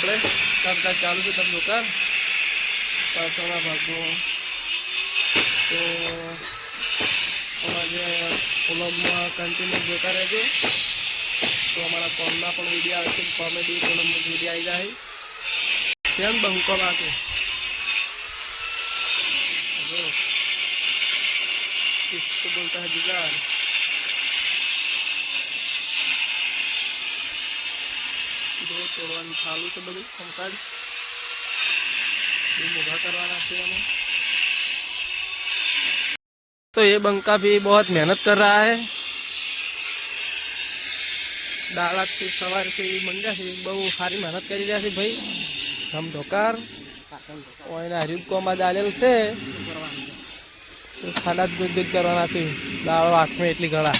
આપણે કામકાજ ચાલુ છે તમે દુકાન પાછળના ભાગમાં તો અમારે વ્લોગમાં કન્ટિન્યુ જોતા રહેજો તો અમારા કોમના પણ વિડીયો આવે છે કોમેડી પણ વિડીયો આવી જાય કેમ બંકો લાગે किसको बोलता है जुगाड़ जो तोड़वानी चालू से बड़ी कामकाज ये मोगा करवाना चाहिए तो ये बंका भी बहुत मेहनत कर रहा है दाड़ा से सवार से मंडा से बहु सारी मेहनत कर रहा है भाई हम धोकार हरित को डालेल से खाना दूध करवाना છે દાળો હાથમાં એટલી ઘણા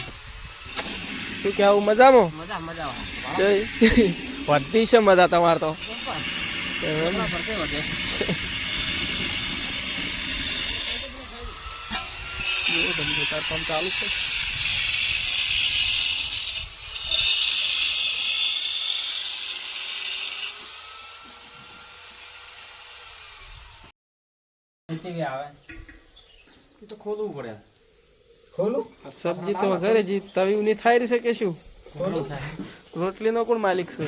શું કેવું મજામાં મજા મજા વધતી છે મજા તમારે તો ધંધો કામ ચાલુ છે આવે તો ખોલવું પડે ખોલું સબ્જી તો ઘરે જી તવી ઉની થાય રહી છે શું રોટલી નો કોણ માલિક છે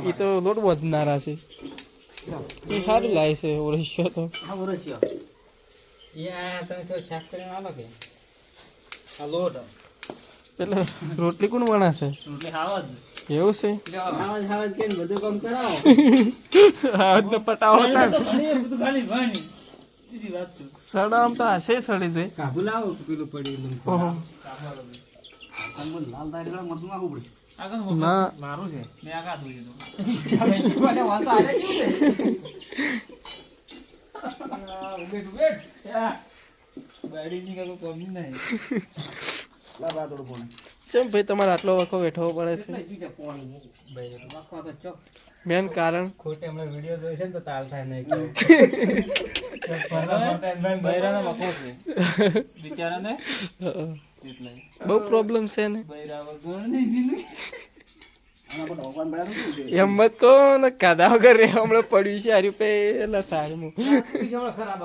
એ તો લોટ વધનારા છે એ સારું લાગે છે ઓરસ્યો તો એટલે રોટલી કોણ બનાશે એવું છે બધું કામ કરાવો પટાવો સડા આમ તો હશે સડી છે કાબુ લાવો પેલું પડી ઓહો લાલ દાડી વાળા મરતું નાખવું પડે ના મારું છે મેં આગા દઉં કીધું વાલે વાંધો આલે કેવું છે ઉબેટ ગાડી ની કાકો કમ નહીં લા બા થોડું ફોન ચમ ભાઈ તમારે આટલો વખો બેઠવો પડે છે પાણી ભાઈ વખવા તો ચોક મેન કારણ ખોટે હમણાં વિડિયો જોઈ છે ને તો તાલ થાય નહીં બિચારાને બહુ પ્રોબ્લેમ છે ને એમ મત કહો ને કાદા વગર હમણાં પડ્યું છે હારી પે એટલે સારું ખરાબ